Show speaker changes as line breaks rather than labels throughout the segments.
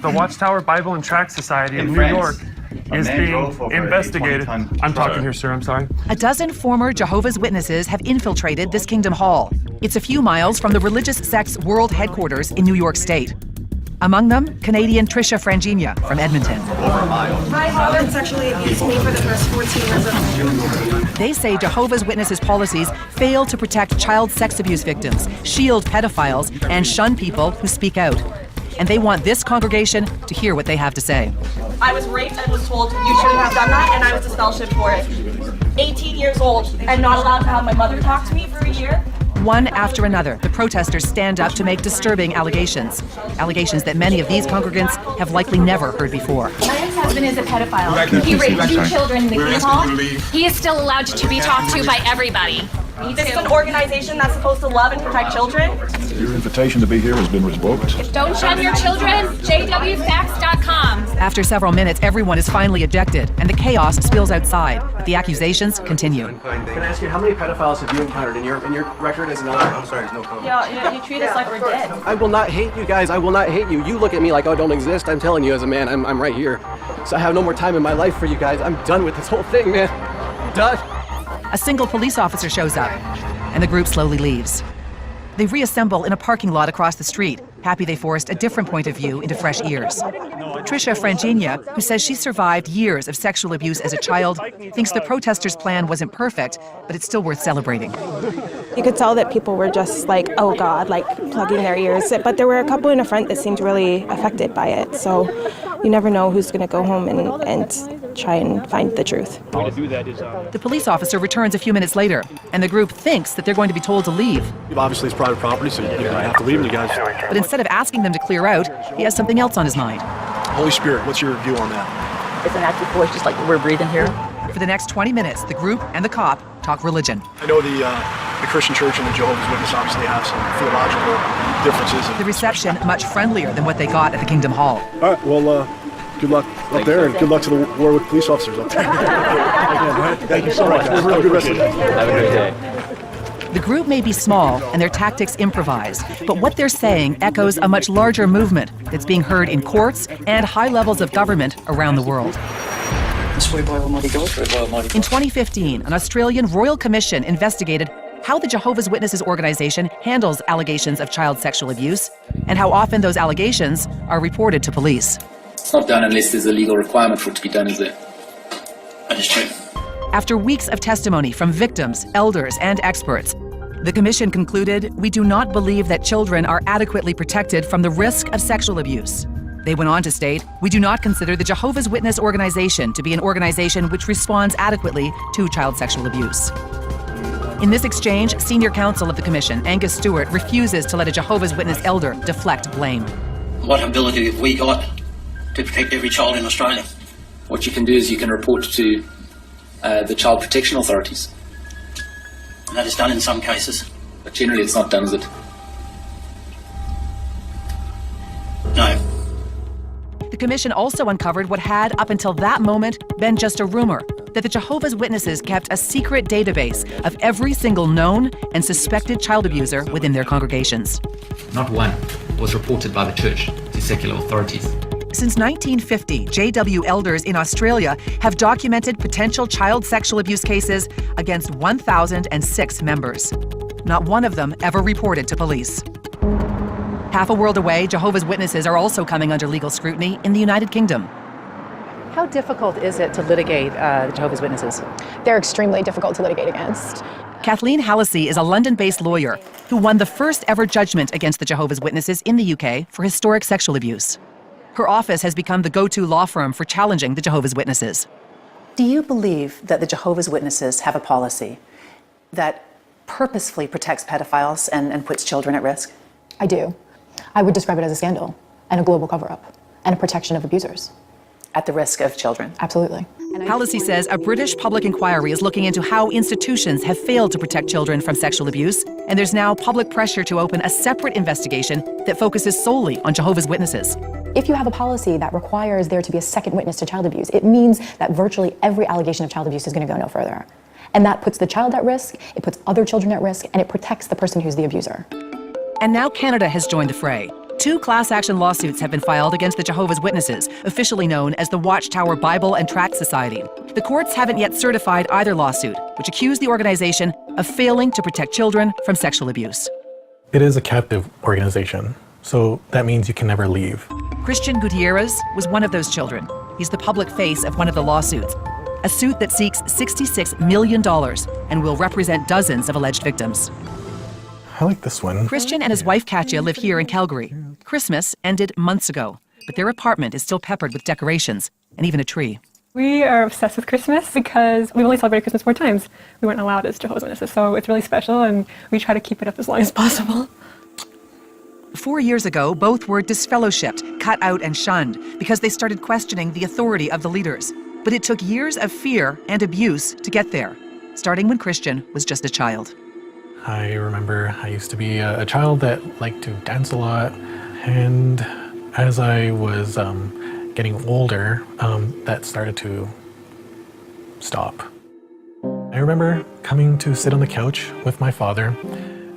the Watchtower Bible and Tract Society of New York is being investigated. I'm talking here, sir, I'm sorry.
A dozen former Jehovah's Witnesses have infiltrated this Kingdom Hall. It's a few miles from the religious sect's world headquarters in New York State. Among them, Canadian Tricia Frangina from Edmonton.
My father sexually abused me for the first 14 years of my life.
They say Jehovah's Witnesses policies fail to protect child sex abuse victims, shield pedophiles, and shun people who speak out. And they want this congregation to hear what they have to say.
I was raped and was told you shouldn't have done that, and I was expelled for it. 18 years old and not allowed to have my mother talk to me for a year.
One after another, the protesters stand up to make disturbing allegations. Allegations that many of these congregants have likely never heard before.
My ex-husband is a pedophile. He raped 2 children in the Kingdom Hall. He is still allowed to be talked to by everybody.
This is an organization that's supposed to love and protect children.
Your invitation to be here has been revoked.
Don't shun your children. JWFacts.com.
After several minutes, everyone is finally ejected, and the chaos spills outside. But the accusations continue.
Can I ask you, how many pedophiles have you encountered in your record as an elder?
I'm sorry, there's no comment.
Yeah, you treat us like we're dead.
I will not hate you guys. I will not hate you. You look at me like I don't exist. I'm telling you as a man, I'm right here. So I have no more time in my life for you guys. I'm done with this whole thing, man. Done.
A single police officer shows up, and the group slowly leaves. They reassemble in a parking lot across the street, happy they forced a different point of view into fresh ears. Tricia Frangina, who says she survived years of sexual abuse as a child, thinks the protesters' plan wasn't perfect, but it's still worth celebrating.
You could tell that people were just like, oh God, like plugging their ears. But there were a couple in the front that seemed really affected by it. So you never know who's going to go home and try and find the truth.
The police officer returns a few minutes later, and the group thinks that they're going to be told to leave.
Obviously, it's private property, so I have to leave you guys.
But instead of asking them to clear out, he has something else on his mind.
Holy Spirit, what's your view on that?
It's an active force, just like we're breathing here.
For the next 20 minutes, the group and the cop talk religion.
I know the Christian Church and the Jehovah's Witness obviously have some theological differences.
The reception much friendlier than what they got at the Kingdom Hall.
All right, well, good luck up there, and good luck to the Warwick police officers up there. Thank you so much. Have a good rest of the day.
Have a great day.
The group may be small and their tactics improvised, but what they're saying echoes a much larger movement that's being heard in courts and high levels of government around the world. In 2015, an Australian Royal Commission investigated how the Jehovah's Witnesses organization handles allegations of child sexual abuse and how often those allegations are reported to police.
It's not done unless there's a legal requirement for it to be done, is there? That is true.
After weeks of testimony from victims, elders, and experts, the commission concluded, we do not believe that children are adequately protected from the risk of sexual abuse. They went on to state, we do not consider the Jehovah's Witness organization to be an organization which responds adequately to child sexual abuse. In this exchange, senior counsel of the commission, Angus Stewart, refuses to let a Jehovah's Witness elder deflect blame.
What ability have we got to protect every child in Australia? What you can do is you can report to the child protection authorities. And that is done in some cases. But generally it's not done, is it? No.
The commission also uncovered what had, up until that moment, been just a rumor, that the Jehovah's Witnesses kept a secret database of every single known and suspected child abuser within their congregations.
Not one was reported by the church to secular authorities.
Since 1950, JW elders in Australia have documented potential child sexual abuse cases against 1,006 members. Not one of them ever reported to police. Half a world away, Jehovah's Witnesses are also coming under legal scrutiny in the United Kingdom.
How difficult is it to litigate the Jehovah's Witnesses?
They're extremely difficult to litigate against.
Kathleen Hallisey is a London-based lawyer who won the first ever judgment against the Jehovah's Witnesses in the UK for historic sexual abuse. Her office has become the go-to law firm for challenging the Jehovah's Witnesses.
Do you believe that the Jehovah's Witnesses have a policy that purposefully protects pedophiles and puts children at risk?
I do. I would describe it as a scandal and a global cover-up and a protection of abusers.
At the risk of children?
Absolutely.
Hallisey says a British public inquiry is looking into how institutions have failed to protect children from sexual abuse, and there's now public pressure to open a separate investigation that focuses solely on Jehovah's Witnesses.
If you have a policy that requires there to be a second witness to child abuse, it means that virtually every allegation of child abuse is going to go no further. And that puts the child at risk, it puts other children at risk, and it protects the person who's the abuser.
And now Canada has joined the fray. 2 class action lawsuits have been filed against the Jehovah's Witnesses, officially known as the Watchtower Bible and Tract Society. The courts haven't yet certified either lawsuit, which accused the organization of failing to protect children from sexual abuse.
It is a captive organization, so that means you can never leave.
Christian Gutierrez was one of those children. He's the public face of one of the lawsuits, a suit that seeks $66 million and will represent dozens of alleged victims.
I like this one.
Christian and his wife Katya live here in Calgary. Christmas ended months ago, but their apartment is still peppered with decorations and even a tree.
We are obsessed with Christmas because we've only celebrated Christmas 4 times. We weren't allowed as Jehovah's Witnesses, so it's really special and we try to keep it up as long as possible.
4 years ago, both were disfellowshipped, cut out and shunned because they started questioning the authority of the leaders. But it took years of fear and abuse to get there, starting when Christian was just a child.
I remember I used to be a child that liked to dance a lot, and as I was getting older, that started to stop. I remember coming to sit on the couch with my father,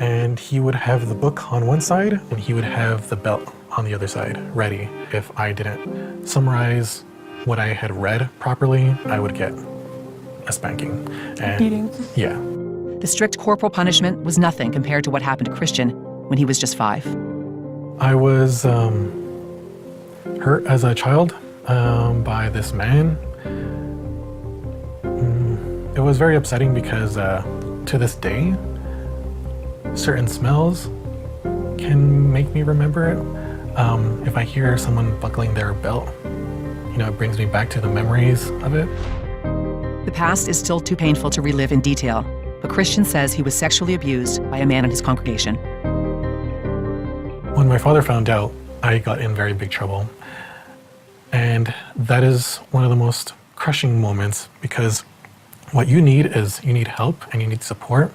and he would have the book on one side, and he would have the belt on the other side, ready. If I didn't summarize what I had read properly, I would get a spanking. And
beating.
Yeah.
The strict corporal punishment was nothing compared to what happened to Christian when he was just 5.
I was hurt as a child by this man. It was very upsetting because to this day, certain smells can make me remember it. If I hear someone buckling their belt, it brings me back to the memories of it.
The past is still too painful to relive in detail, but Christian says he was sexually abused by a man in his congregation.
When my father found out, I got in very big trouble. And that is one of the most crushing moments, because what you need is you need help and you need support.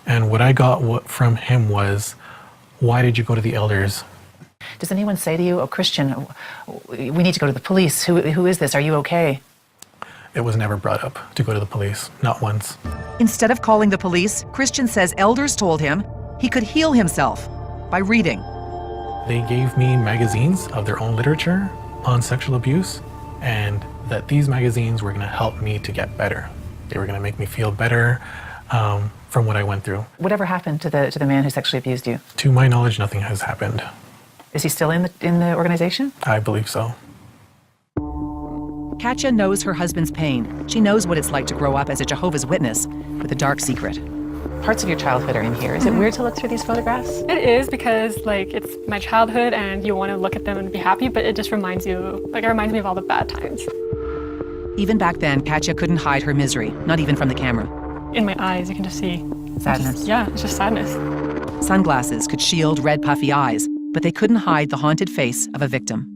And what I got from him was, why did you go to the elders?
Does anyone say to you, oh, Christian, we need to go to the police. Who is this? Are you okay?
It was never brought up to go to the police, not once.
Instead of calling the police, Christian says elders told him he could heal himself by reading.
They gave me magazines of their own literature on sexual abuse, and that these magazines were going to help me to get better. They were going to make me feel better from what I went through.
Whatever happened to the man who sexually abused you?
To my knowledge, nothing has happened.
Is he still in the organization?
I believe so.
Katya knows her husband's pain. She knows what it's like to grow up as a Jehovah's Witness with a dark secret.
Parts of your childhood are in here. Is it weird to look through these photographs?
It is, because it's my childhood and you want to look at them and be happy, but it just reminds you, it reminds me of all the bad times.
Even back then, Katya couldn't hide her misery, not even from the camera.
In my eyes, you can just see
sadness.
It's just sadness.
Sunglasses could shield red, puffy eyes, but they couldn't hide the haunted face of a victim.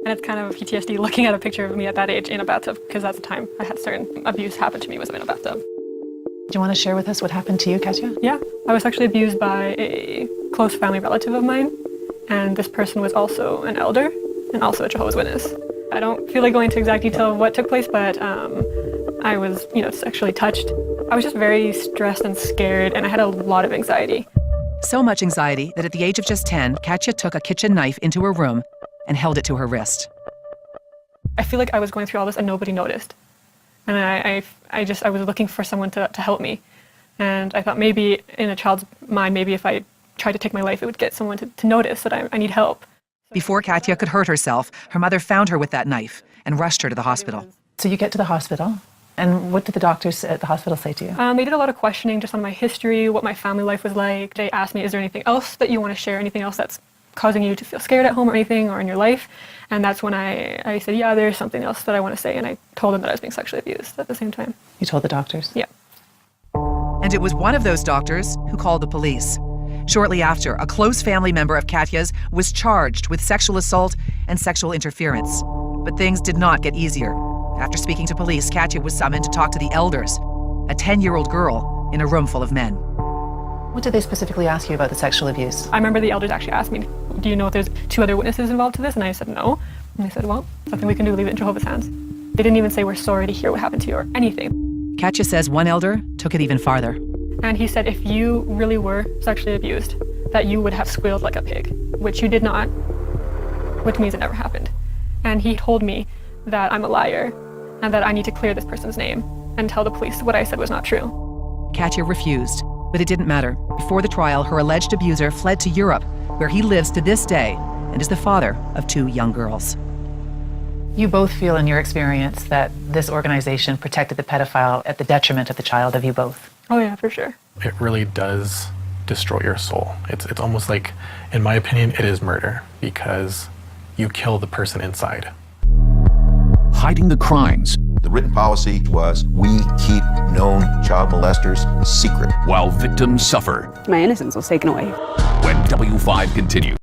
And it's kind of PTSD looking at a picture of me at that age in a bathtub, because that's the time I had certain abuse happen to me was in a bathtub.
Do you want to share with us what happened to you, Katya?
Yeah, I was sexually abused by a close family relative of mine, and this person was also an elder and also a Jehovah's Witness. I don't feel like going into exact detail of what took place, but I was, sexually touched. I was just very stressed and scared, and I had a lot of anxiety.
So much anxiety that at the age of just 10, Katya took a kitchen knife into her room and held it to her wrist.
I feel like I was going through all this and nobody noticed. And I was looking for someone to help me. And I thought maybe in a child's mind, maybe if I tried to take my life, it would get someone to notice that I need help.
Before Katya could hurt herself, her mother found her with that knife and rushed her to the hospital.
So you get to the hospital, and what did the doctors at the hospital say to you?
They did a lot of questioning just on my history, what my family life was like. They asked me, is there anything else that you want to share, anything else that's causing you to feel scared at home or anything, or in your life? And that's when I said, yeah, there's something else that I want to say, and I told them that I was being sexually abused at the same time.
You told the doctors?
Yeah.
And it was one of those doctors who called the police. Shortly after, a close family member of Katya's was charged with sexual assault and sexual interference. But things did not get easier. After speaking to police, Katya was summoned to talk to the elders, a 10-year-old girl in a room full of men.
What did they specifically ask you about the sexual abuse?
I remember the elders actually asked me, do you know if there's 2 other witnesses involved to this? And I said no. And they said, well, nothing we can do, leave it in Jehovah's hands. They didn't even say we're sorry to hear what happened to you or anything.
Katya says one elder took it even farther.
And he said if you really were sexually abused, that you would have squealed like a pig, which you did not. which means it never happened. And he told me that I'm a liar and that I need to clear this person's name and tell the police what I said was not true.
Katya refused, but it didn't matter. Before the trial, her alleged abuser fled to Europe, where he lives to this day and is the father of 2 young girls.
You both feel in your experience that this organization protected the pedophile at the detriment of the child, of you both?
Oh yeah, for sure.
It really does destroy your soul. It's almost like, in my opinion, it is murder because you kill the person inside.
Hiding the crimes.
The written policy was, we keep known child molesters secret.
While victims suffer.
My innocence was taken away.
When W5 continues.